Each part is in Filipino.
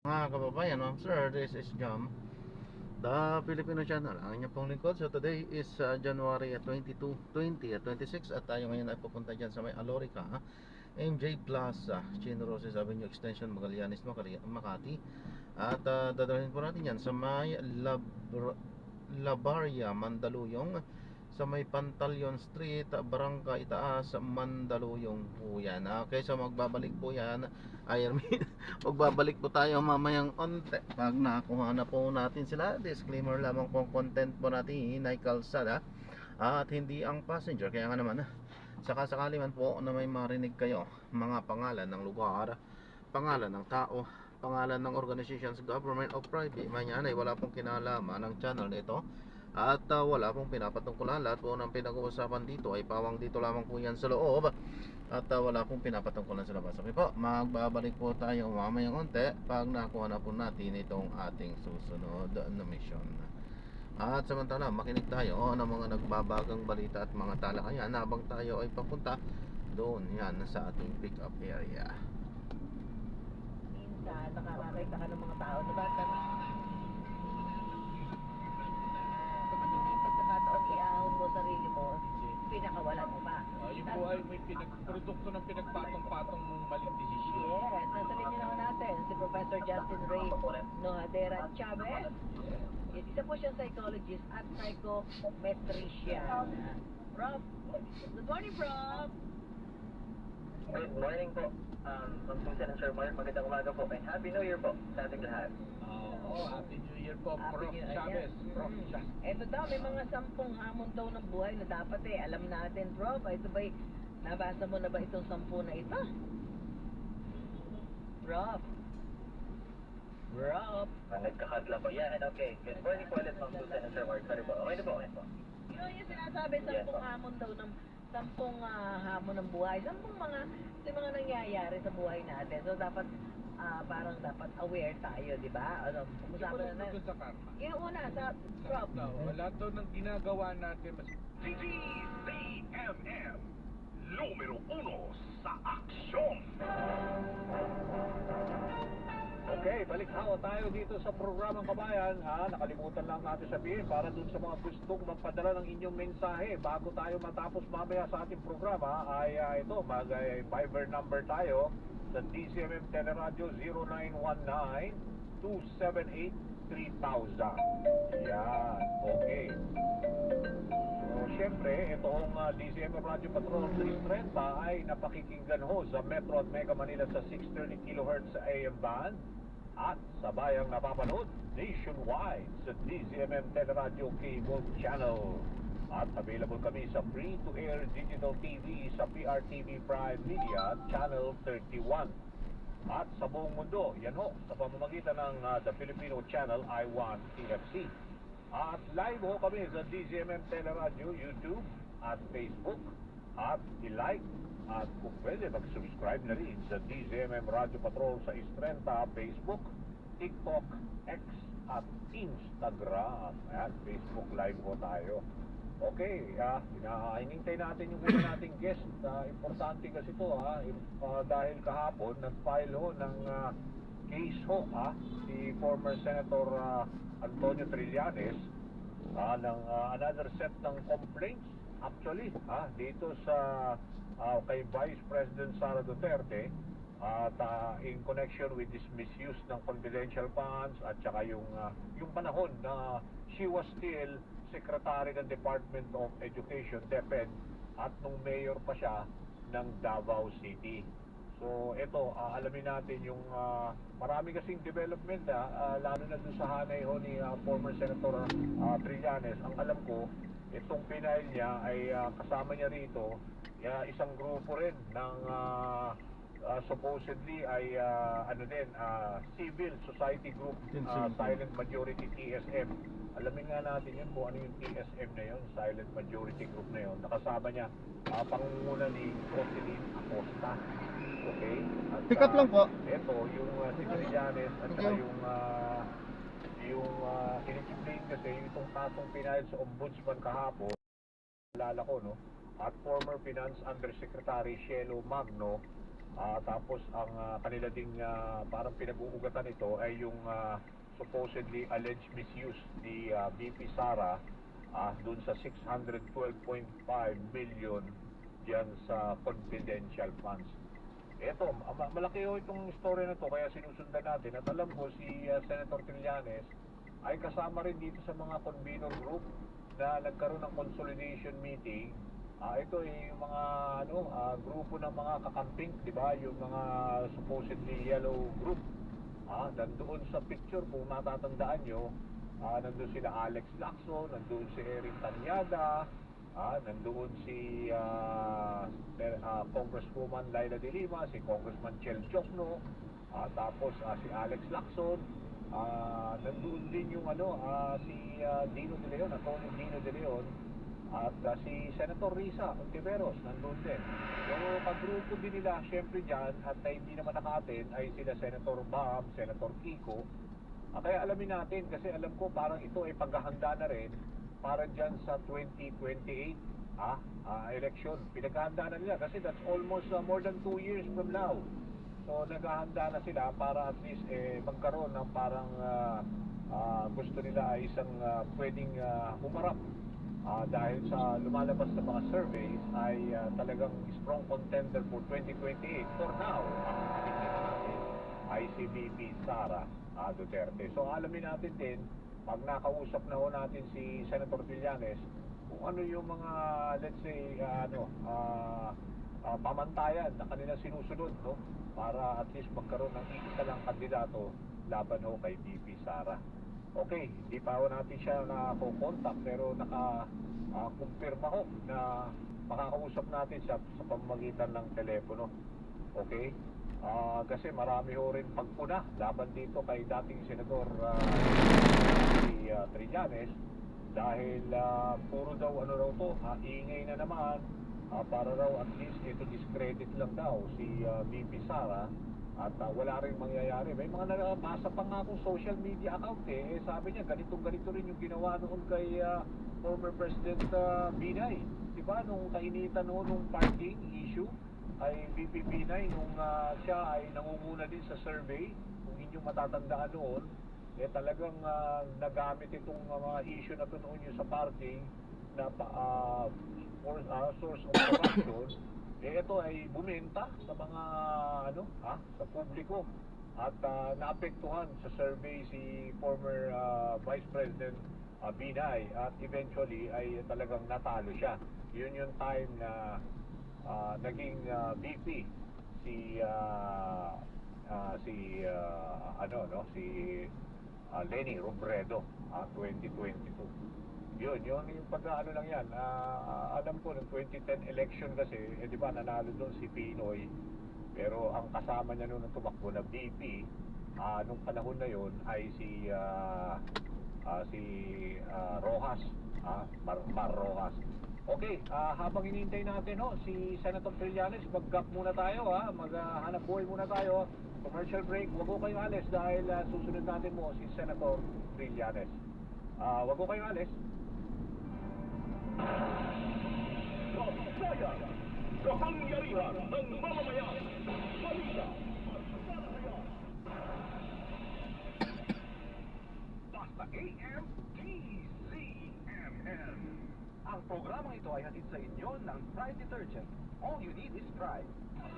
Mga kababayan, ma'am sir, this is Jam, the Filipino channel. Ang inyong pong lingkod. So today is January 22, 20 at 26. At tayo ngayon ay pupunta dyan sa may Alorica, MJ Plaza, Chino Roses Avenue Extension, Magallanes, Makati. At dadalhin po natin yan sa may Labaria, Mandaluyong, sa may Pantalyon Street, Barangay Itaas, Mandaluyong po yan. Okay, so magbabalik po yan. Magbabalik po tayo mamayang onte pag nakuha na po natin sila. Disclaimer lamang po, content po natin ay kalsada at hindi ang passenger. Kaya nga naman, sakasakali man po na may marinig kayo mga pangalan ng lugar, pangalan ng tao, pangalan ng organizations, government o private, may yan ay wala pong kinalaman ng channel nito. At wala pong pinapatungkulan. Lahat po ng pinag-uusapan dito ay pawang dito lamang po yan sa loob. At wala pong pinapatungkulan sa labas. Okay po, magbabalik po tayo mamayang onte pag nakuha na po natin itong ating susunod na mission. At samantala, makinig tayo ng mga nagbabagang balita at mga talakayan habang tayo ay papunta doon yan sa ating pick up area. Minsan, nakakakita ka ng mga tao, diba? Pagkakataon, iahon mo sarili mo, pinakawalan mo pa. Yung po ay may produkto ng pinagpatong-patong mong maling desisyon. Yes, nasa linya naman natin, si Professor Justin Ray Nohadera Chavez. Yes, isa po siyang psychologist at psychometrician. Prof, good morning, Prof. Good morning po, Ma'am Susan and Sir Mark. Magandang umaga po and Happy New Year po sa ating lahat. Happy New Year po, Happy Prof. New Year, Chavez. ayan. Prof. Chavez. Ito daw, may mga 10 hamon daw ng buhay na dapat alam natin, Prof. Ito ba'y, nabasa mo na ba itong 10 na ito? Prof. Prof. Nagkakatla po. Yan, okay. Good morning po ulit, Ma'am Susan and Sir Mark. Sorry po. Okay na po, okay po. Yung sinasabi, 10 Yes, po. hamon daw ng 10 hamon ng buhay. 10 mga nangyayari sa buhay natin. So dapat parang dapat aware tayo, di ba? Ano, usapan na Tungkol sa karma. yung una sa Prof. Lahat daw ng ginagawa natin mas TTCMM, numero 1 sa aksyon. Okay, balik tayo dito sa programang Kabayan. Nakalimutan lang natin sabihin para dun sa mga gustong magpadala ng inyong mensahe bago tayo matapos mamaya sa ating programa ay ito, Viber number tayo sa DCMM Teleradio 0919-278-3000. Yan, okay. So, syempre, itong DCMM Radio Patrol 330 ay napakikinggan ho sa Metro at Mega Manila sa 630 kHz sa AM band at sa bayang napapanood nationwide sa DCMM Teleradio Cable Channel. At available kami sa free-to-air digital TV sa PRTV Prime Media Channel 31. At sa buong mundo, yan ho, sa pamamagitan ng The Filipino Channel I1 TFC. At live ho kami sa DCMM Teleradio YouTube at Facebook. At i-like at kung pwede mag-subscribe na rin sa DCMM Radio Patrol sa Istrenta, Facebook, TikTok, X at Instagram. Ayan, Facebook Live ho tayo. Okay, hinintay natin yung una nating guest. Importante kasi ito dahil kahapon nag-file ho ng case ho si former Senator Antonio Trillanes ng another set ng complaints actually dito sa kay Vice President Sara Duterte at in connection with this misuse ng confidential funds at saka yung panahon na she was still Secretary ng Department of Education, DepEd, at nung mayor pa siya ng Davao City. So ito, alamin natin yung marami kasing development lalo na dun sa hanay ho ni former Senator Trillanes. Ang alam ko, itong pinail niya ay kasama niya rito isang grupo rin ng supposedly ay civil society group, Silent Majority TSM. Alamin nga natin yun kung ano yung TSM na yun, Silent Majority Group na yun. Nakasama niya pangunguna ni Roselyn Acosta. Okay? At, Pick up lang po. Ito, yung si Trillanes at saka yung kinikimplain kasi itong tatong pinahid sa ombudsman kahapon, alala ko, no? At former Finance Undersecretary Shelo Magno Tapos ang kanila ding parang pinag-uugatan ito ay yung supposedly alleged misuse ni VP Sara dun sa 612.5 million diyan sa confidential funds. Ito, malaki ho itong story na to, kaya sinusundan natin at alam ko si Senator Trillanes ay kasama rin dito sa mga convener group na nagkaroon ng consolidation meeting. Ito ay yung mga grupo ng mga kakamping, di ba? Yung mga supposedly yellow group. Nandoon sa picture, kung matatandaan nyo, nandoon sila Alex Lacson, nandoon si Erin Tanyada, nandoon si Congresswoman Laila de Lima, si Congressman Chel Chocno, tapos si Alex Lacson, nandoon din yung si Dino de Leon, Atty. Dino de Leon, at si Senator Risa Ontiveros nandoon din. Pero pag-grupo din nila syempre dyan at hindi naman naka-attend ay sila Senator Bam, Senator Kiko. Kaya alamin natin kasi alam ko parang ito ay paghahanda na rin para dyan sa 2028 election. Pinaghahanda na nila kasi that's almost more than 2 years from now. So naghahanda na sila para at least magkaroon ng parang gusto nila ay isang pwedeng umarap. Dahil sa lumalabas sa mga surveys ay talagang strong contender for 2028 for now ay si VP Sara Duterte. So alamin natin din pag nakausap na ho natin si Senator Trillanes kung ano yung mga let's say pamantayan na kanila sinusunod, no, para at least magkaroon ng isa lang kandidato laban ho kay VP Sara. Okay, hindi pa ho natin siya nako-contact pero naka-kumpirma ho na makakausap natin siya sa pamamagitan ng telepono. Okay? Kasi marami ho rin pagpuna laban dito kay dating Senador si Trillanes dahil puro daw raw to, ingay na naman para raw at least ito discredit lang daw si VP Sara. At wala rin mangyayari. May mga nabasa pa nga akong social media account sabi niya ganito rin yung ginawa noon kay former President Binay. Diba nung kainitan nung parking issue ay VP Binay nung siya ay nangunguna din sa survey, kung inyong matatandaan noon, talagang nagamit itong mga issue na to noon yung sa parking na source of corruption. Ito ay bumenta sa mga sa publiko at naapektuhan sa survey si former Vice President Binay at eventually ay talagang natalo siya. Yun yung time na naging VP si Leni Robredo 2022. Yun yung pag-ano lang yan. Alam ko ng 2010 election kasi, di ba nanalo doon si Pinoy. Pero ang kasama niya noon tumakbo na VP, nung panahon na yun ay si Rojas, Mar Rojas. Okay, habang hinihintay natin si Senator Trillanes, mag-gap muna tayo, maghanap buhay muna tayo. Commercial break, wag ko kayo alis dahil susunod natin mo si Senator Trillanes. Wag ko kayo alis. Kasaya, kapangyarihan ng mamamayan, balita, basta AM, DZMN. Ang programang ito ay hatid sa inyo ng Pride Detergent. All you need is Pride.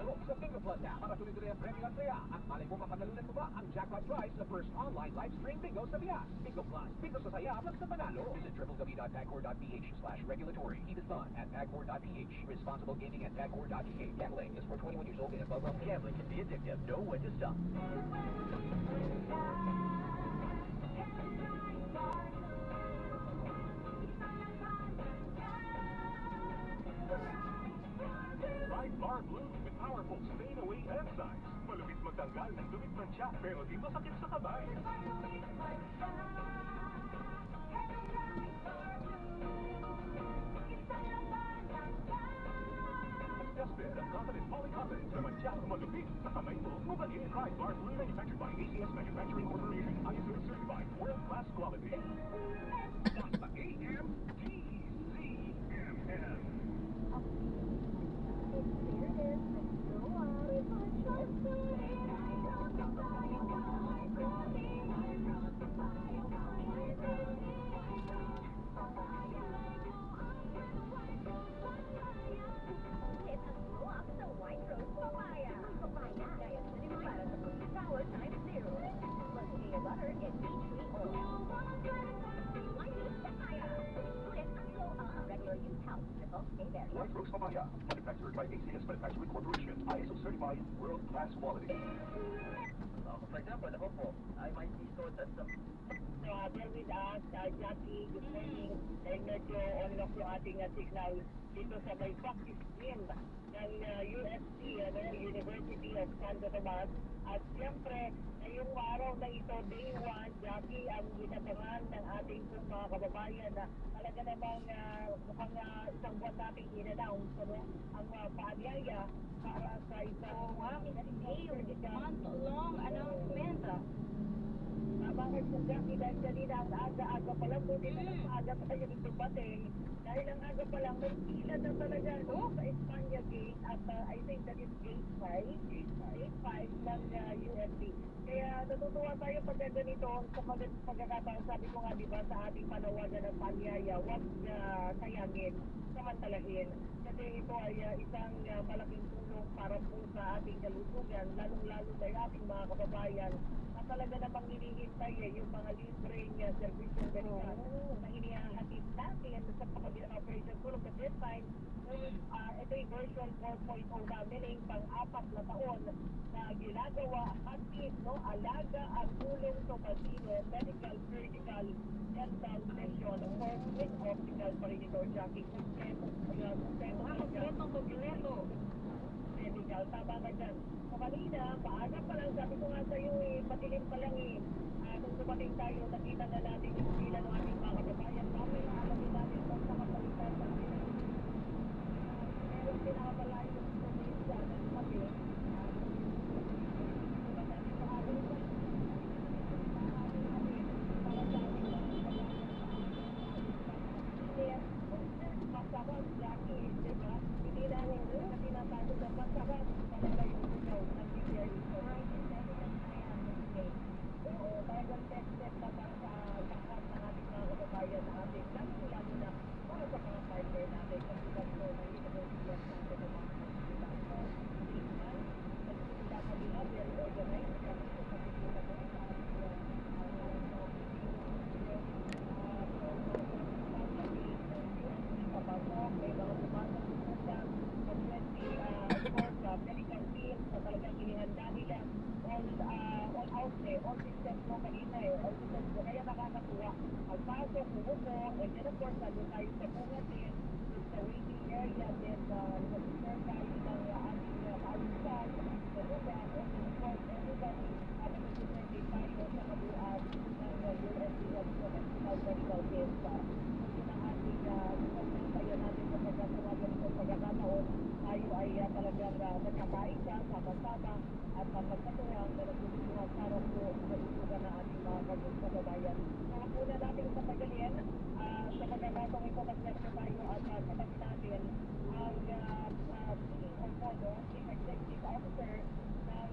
Laro sa Bingo Plus na para tuloy-tuloy ang premyo at saya. At malay mo mapagalunan mo ba ang Jackpot Prize sa first online live stream bingo sa Pias. Bingo Plus, bingo sa saya, plus sa panalo. Visit www.agcor.ph/regulatory. Keep it fun at agcor.ph. Responsible gaming at agcor.ph. Gambling is for 21 years old and above. Gambling can be addictive. Know when to stop. Pride Bar Blue with powerful stain-away enzymes. Malupit magtanggal ng dumit ng tiyak pero di masakit sa kamay. Jasper at confident polyconfidence na matyak malupit sa kamay mo. Mabalik Pride Bar Blue manufactured by ACS Manufacturing Corporation. ISO certified world-class quality. Basta AM DZMN. In fairness, go on. house results may vary. White Rose Papaya, manufactured by ACS Manufacturing Corporation, ISO certified, world-class quality. For example, ako po, I might be sold at some... So, there with us, Jackie, good morning. Dahil medyo on off yung ating signal dito sa may practice team ng UST, University of Santo Tomas. At siyempre, ngayong araw na ito, day 1, Jackie, ang ginabangan ng ating pong mga kababayan na talaga namang mukhang isang buwan nating in-announce ang paanyaya para sa isang month-long announcement. Bakit po Jackie, dahil kanina ang aga-aga pa lang, buti na lang aga pa kayo dito bating. Dahil ang aga pa lang, may pila na talaga sa Espanya Gate at I think that is Gate 5 ng UST. Kaya natutuwa tayo pag ganito sa pagkakataon, sabi ko nga diba sa ating panawagan ng panyaya, huwag sayangin, samantalahin. Kasi ito ay isang malaking tulong para po sa ating kalusugan, lalong-lalo na yung ating mga kababayan na talaga namang hinihintay yung mga libreng servisyon medical na inihahatid natin sa pamamagitan ng Operation Tulong. At this time, ito yung version 4.0 na, meaning pang-apat na taon na ginagawa hatid, alaga at tulong Tomasino medical, surgical, dental session or with optical pa rin ito, Jackie. Kompleto. Medical, tama ka dyan. So kanina, maaga pa lang, sabi ko nga sa'yo madilim pa lang nung dumating tayo, nakita na natin yung sila ng ating mga kababayan. Bakit alamin natin kung sa kapalitan sa atin. Meron pinakapalayo sa media ng kami. Masarap, Jackie, diba? Hindi namin na tinatago na masarap talaga yung ikaw na bigay ito. Oo, talagang tested na para sa lahat ng ating mga kababayan na ating lalo na para sa mga partner natin kasi ganito na University of Santo Tomas Hospital. So, tingnan, nagsimula kami na, very organized kami sa pagkikita ko sa ating may mga pumasok sa medical team na talagang inihanda nila all out all systems mo kanina all systems mo, kaya nakakatuwa ang pasok, umupo, and then of course nandun tayo sa bungatin sa waiting area din nag-share tayo ng ating kaalisan sa lugar, and then of course everybody nag-present tayo sa kabuuan ng UST of National Medical Center. Kaya natin sa pagkakawagan sa pagkakataon, tayo ay talagang nagkakain ka, sama-sama, at magkatuwang na nagsusunod para po sa isugan na ating mga kababayan. Mga muna natin sa pagalian, sa pagkakataon ito, mag-lecture tayo at katabi natin ang Chief Executive Officer ng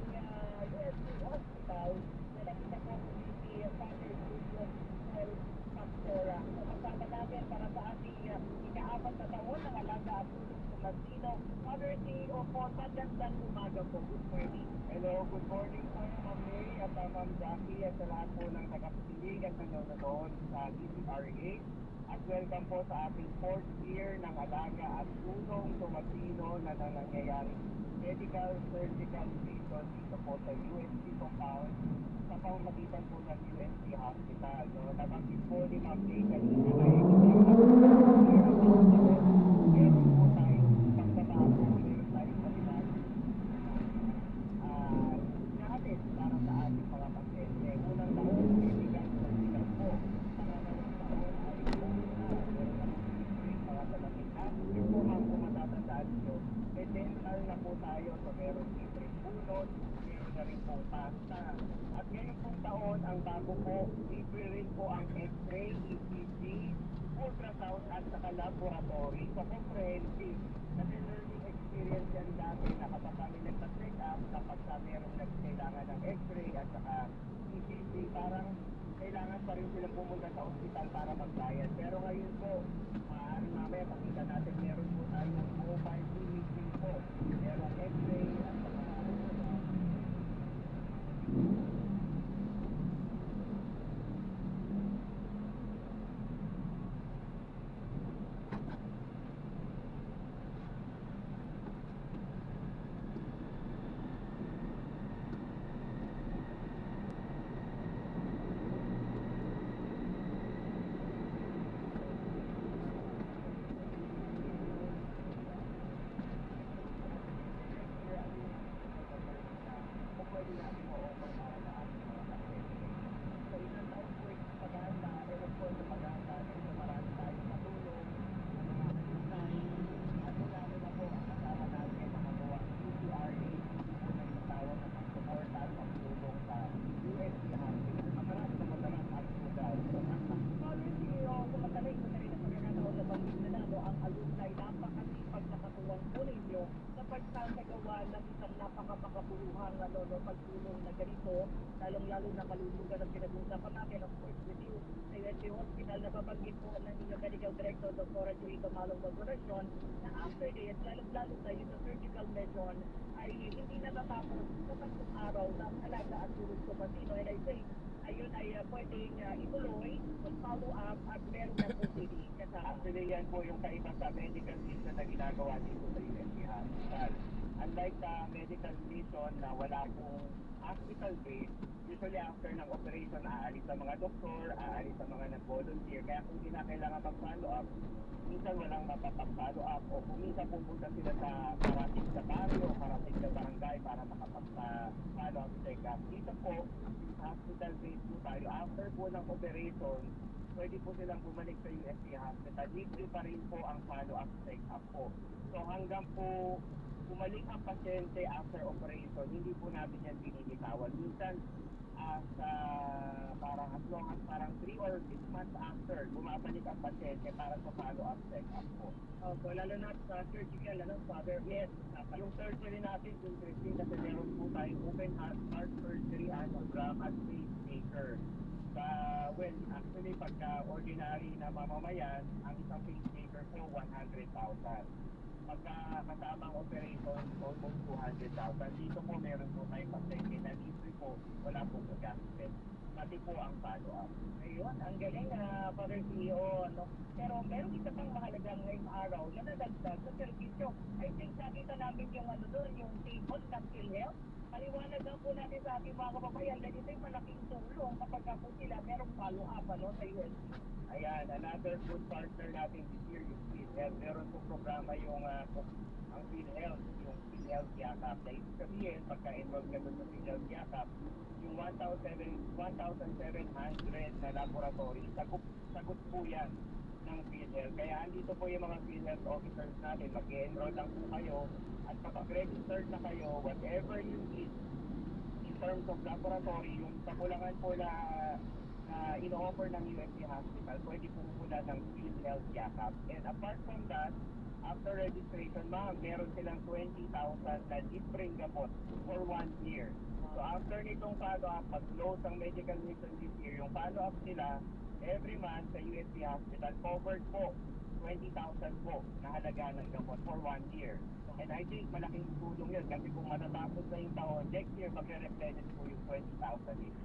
UST Hospital na nakita ko si Father Julius L. Pastora. Kasama natin para sa ating ika-4 na taon ng alaga at tulong sa Latino. Father CEO po, magandang umaga po. Good morning. Hello, good morning po, Ma'am May at Ma'am Jackie at sa lahat po ng tagapakinig at nanonood sa DCRA. At welcome po sa ating 4th year ng alaga at tulong Tomasino na nangyayaring medical surgical session dito po sa UST compound sa pamamagitan po ng UST Hospital. No? Nabanggit po ni Ma'am May kanina ay meron po tayo pagkatapos, meron tayo kanilang natin para sa ating mga pasyente. Unang taon, medical surgical po. Pangalawang taon ay meron mga salamin at yung po mga kumatatandaan nyo, may dental na po tayo, so meron libreng pulot, meron na rin po pasta. At ngayon pong taon, ang bago po, libre rin po ang X-ray, ECG, ultrasound at saka laboratory. So comprehensive. Kasi learning experience yan dati na kapag kami nagpa-check up, kapag meron kailangan ng X-ray at saka ECG, parang kailangan pa rin silang pumunta sa ospital para magbayad. Pero ngayon po, maaaring mamaya pakita natin, meron po tayo ng mobile imaging po. Merong X-ray at saka ginagawang po ninyo sa pagsasagawa ng isang napakamakabuluhang pagtulong na ganito, lalong-lalo na kalulugan ang pinag-uusapan natin, of course, with you sa UST Hospital. Nababanggit po ng inyong medical director, Dr. Joey Camalong Magorasyon, na after this, lalong-lalo na yung surgical mission ay hindi natatapos sa 3 araw ng alaga at tulog ko Pasino. And I think, ayun ay pwedeng ituloy, mag-follow up at meron na po pili kasama. Actually, yan po yung kaiba sa medical mission na ginagawa dito sa UST Hospital. Unlike sa medical mission na wala pong hospital base, usually after ng operation, aalis sa mga doktor, aalis sa mga nag-volunteer. Kaya kung hindi na kailangan mag-follow up, minsan walang mapapag-follow up o kung minsan pupunta sila sa karating sa barrio, karating sa barangay para makapag-follow up check up. Dito po, hospital base po tayo. After po ng operation, pwede po silang bumalik sa UST Hospital. Libre pa rin po ang follow-up check-up po. So hanggang po bumalik ang pasyente after operation, hindi po natin yan binilitawan. Minsan, parang as long as parang 3 or 6 months after, bumabalik ang pasyente para sa follow-up check-up po. So, lalo na sa surgical, Father, Yes, yung surgery natin, interesting kasi meron po tayong open heart surgery, angiogram at pacemaker. Actually, pagka ordinary na mamamayan, ang isang pacemaker po 100,000. Pagka kasamang operation, almost 200,000. Dito po meron po tayong pasyente na libre po, wala po gastos. Pati po ang follow-up. ayun, ang galing na Father CEO, Pero meron isa pang mahalagang ngayong araw na nadagdag sa servisyo. I think nakita namin yung doon, yung table ng PhilHealth. Paliwanag lang po natin sa ating mga kababayan na ito yung malaking tulong kapag po sila merong follow-up sa UST. Ayan, another good partner natin this year, yung PhilHealth. Meron po programa yung ang PhilHealth, yung PhilHealth Yakap. Na ibig sabihin, pagka-enroll ka doon sa PhilHealth Yakap, yung 1,700 na laboratory, sagot po yan ng PhilHealth. Kaya andito po yung mga PhilHealth officers natin, mag-enroll lang po kayo at kapag registered na kayo, whatever you need in terms of laboratory, yung kakulangan po na ino-offer ng UST Hospital, pwede po mula ng PhilHealth Yakap. And apart from that, after registration, meron silang 20,000 na libreng gamot for 1 year. So after nitong follow-up, pag-close ang medical mission this year, yung follow-up nila, every month sa UST Hospital, covered po 20,000 po na halaga ng gamot for 1 year. And I think malaking tulong yun kasi kung matatapos na yung taon, next year magre-replenish po yung 20,000 each.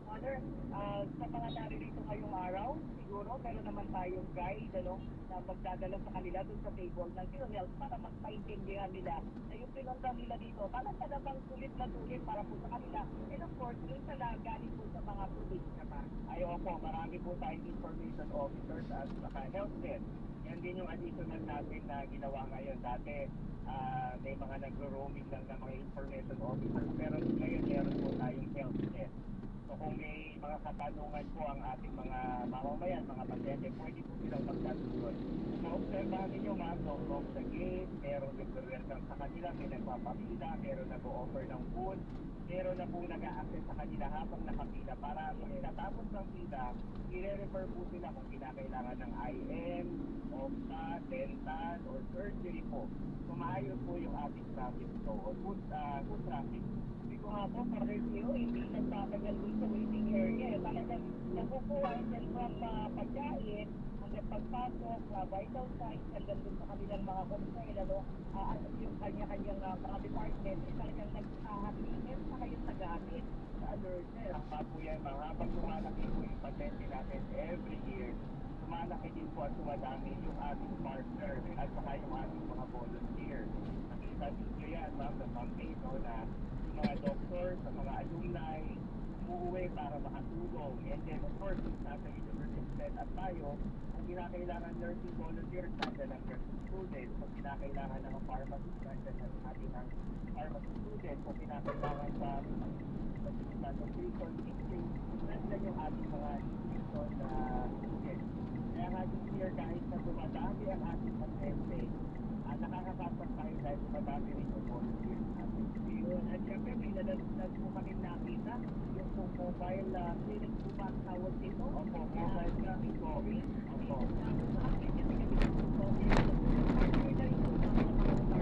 Father, sa mga naririto ngayong araw, siguro meron naman tayong guide na magdadala sa kanila doon sa table ng PhilHealth para mas maintindihan nila na yung pinunta nila dito talagang sulit na sulit para po sa kanila. And of course, yun galing po sa mga pulis naman. Ay opo, marami po tayong information officers at saka health desk. Yan din yung additional natin na ginawa ngayon. Dati may mga nagro-roaming lang ng mga information officers, pero ngayon meron po tayong health desk. So kung may mga katanungan po ang ating mga mamamayan, mga pasyente, pwede po silang magsasagot. Na-observahan ninyo knock sa gate, meron nag-welcome sa kanila, may nagpapapila, meron nag-o-offer ng food, meron na po nag-a-access sa kanila habang nakapila para pagkatapos ng pila, i-refer po sila kung kinakailangan ng IM, OPTA, dental, or surgery po. So maayos po yung ating traffic flow o good traffic. Ko nga po, Father CEO, hindi nagtatagal dun sa waiting area. Talagang nakukuha din from pagkain, hanggang pagpasok, vital signs, hanggang dun sa kanilang mga concern, yung kanya-kanyang mga department, talagang naghahatingin sa kayong tagamit sa nurses. Tama po yan, habang lumalaki po yung pasyente natin every year, lumalaki din po at sumadami yung ating partner at saka yung ating mga volunteers. Nakita nyo yan, ma'am, the campaign, na mga doctor, sa mga alumni, umuwi para makatulong. And then, of course, nasa university at tayo, kung kinakailangan nursing volunteers, nandiyan ang nursing students. Kung kinakailangan ng pharmacist, nandiyan ang ating pharmacy students. Kung kinakailangan sa nutrition, teaching, nandiyan yung ating mga nutrition students. Kaya nga this year, kahit na dumadami ang ating pasyente, nakakasasap tayo dahil dumadami rin yung volunteers natin. Yun, at syempre may nadagdag po kami nakita yung po mobile clinic po ba ang tawag dito? Opo, mobile clinic po. Opo. Sa akin kasi kami po partner na rin po mga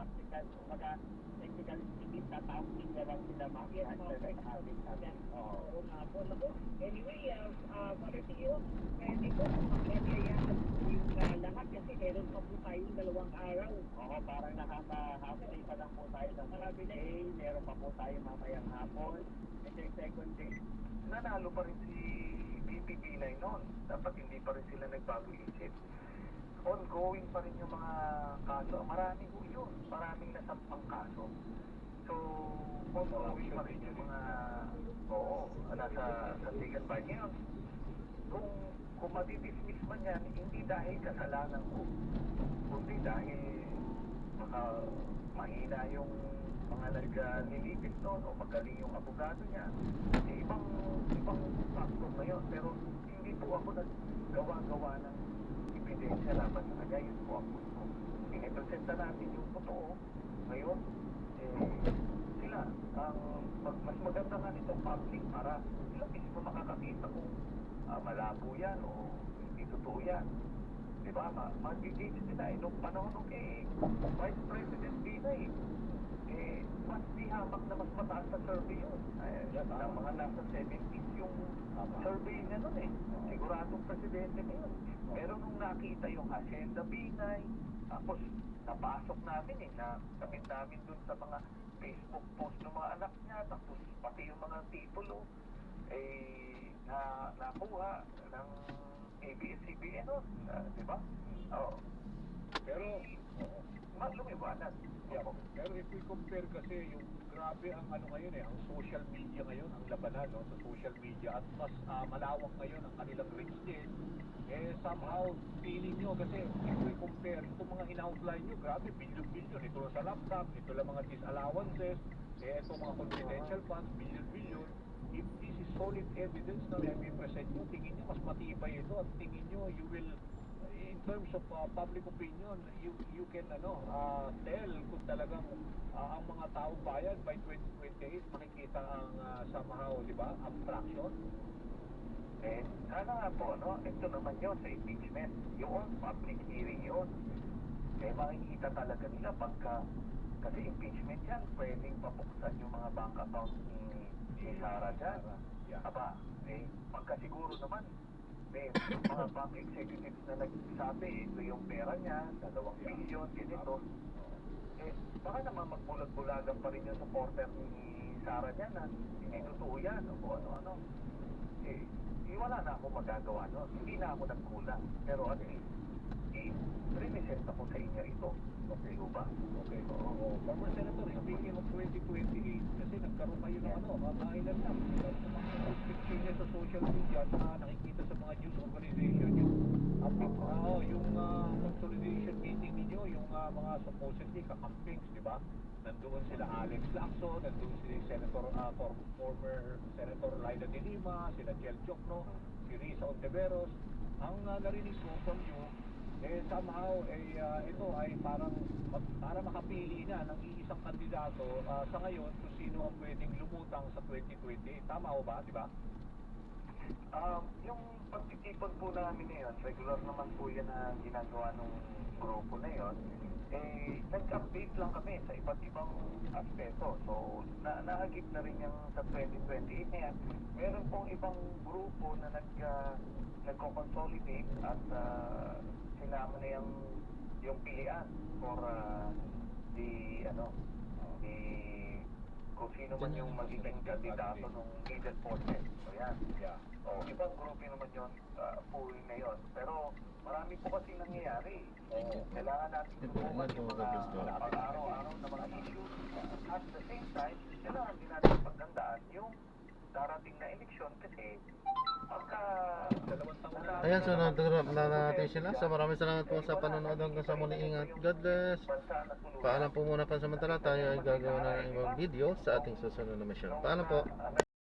practical. Kumbaga, technical speaking, tatawag din lang sila mag-answer sa ating sabi. Oo nga po. Naku, anyway, Father Tio, pwede po magyayaan yung lahat kasi meron pa po tayong 2 araw. Oo, parang half day pa lang po tayo ng first day. Meron pa po tayo mamayang hapon. Ito yung second day. Nanalo pa rin si BPP9 noon. Dapat hindi pa rin sila nagbago isip. Ongoing pa rin yung mga kaso. Maraming po yun. Maraming nasampang kaso. So, ongoing pa rin yung mga nasa sandigan pa. Ngayon, kung matidismiss man yan, hindi dahil kasalanan ko. Kundi dahil baka mahina yung mga naglilipit doon o magaling yung abogado niya. Ibang factor na yun. Pero hindi po ako naggawa-gawa ng ebidensya laban sa kanya. Yun po ang gusto. Pinipresenta natin yung totoo. Ngayon, sila, mas maganda nga nitong public para sila mismo makakakita kung malabo yan o hindi totoo yan. Diba? Mag-gauge sila. Nung panahon nung Vice President Binay, mas dihamak na mas mataas sa survey yun. Ang mga nasa 70s yung survey niya nun Siguradong presidente na yun. Pero nung nakita yung Hacienda Binay, tapos napasok namin nakabit namin dun sa mga Facebook post ng mga anak niya, tapos pati yung mga titulo, nakuha ng ABS-CBN nun. Diba? Oo. Pero, lumiwanag. pero if we compare kasi yung grabe ang ngayon ang social media ngayon, ang labanan sa social media at mas malawak ngayon ang kanilang reach din. Somehow, feeling nyo kasi if we compare itong mga in-outline nyo, grabe, billion-billion. Ito lang sa laptop, ito lang mga disallowances, itong mga confidential funds, billion-billion. If this is solid evidence na may present nyo, tingin nyo mas matibay ito at tingin nyo you will, in terms of public opinion, you can tell kung talagang ang mga taong bayan by 2028 makikita ang somehow, di ba, abstraction. Sana nga po, ito naman yun sa impeachment. Yun, public hearing yun. Makikita talaga nila kasi impeachment yan, pwedeng papuksan yung mga bank accounts ni Sara dyan. Aba, pagkasiguro naman, may mga bank executives na nagsabi, ito yung pera niya, 2 billion, ganito. Baka naman magbulag-bulagan pa rin yung supporter ni Sara dyan na hindi totoo yan o ano-ano. Wala na ako magagawa nun. Hindi na ako nagkulang. Pero at least, i-represent ako sa inyo ito. Okay ba? Okay. Former Senator, speaking of 2028, kasi nagkaroon kayo ng mailan lang. Mga picture niya sa social media at nakikita sa mga news organization yung consolidation meeting ninyo, yung mga supposedly kakampings, di ba? Nandoon sila Alex Lacson, nandoon sila Senator, former Senator Laila de Lima, sila Chel Chocno, si Risa Ontiveros. Ang narinig ko from you, somehow ito ay parang para makapili na ng iisang kandidato sa ngayon kung sino ang pwedeng lumutang sa 2020. Tama ho ba, di ba? Yung pagtitipon po namin ngayon, regular naman po yan na ginagawa ng grupo na yun. Nag-update lang kami sa iba't ibang aspeto. So, nahagip na rin yung sa 2028 na yan. Meron pong ibang grupo na nagko-consolidate at sinama na yung pilian for kung sino man yung magiging kandidato ng leader forces. So, yan. Ibang grupo naman yun, full na yun. Pero, marami po kasi nangyayari. Kailangan natin tutukan yung mga pag-araw-araw na mga issues. At the same time, kailangan din natin paghandaan yung darating na eleksyon kasi pagka Ayan, so natulog na natin sila. So maraming salamat po sa panonood hanggang sa muli. Ingat. God bless. Paalam po muna pansamantala. Tayo ay gagawa na ng ibang video sa ating susunod na mission. Paalam po.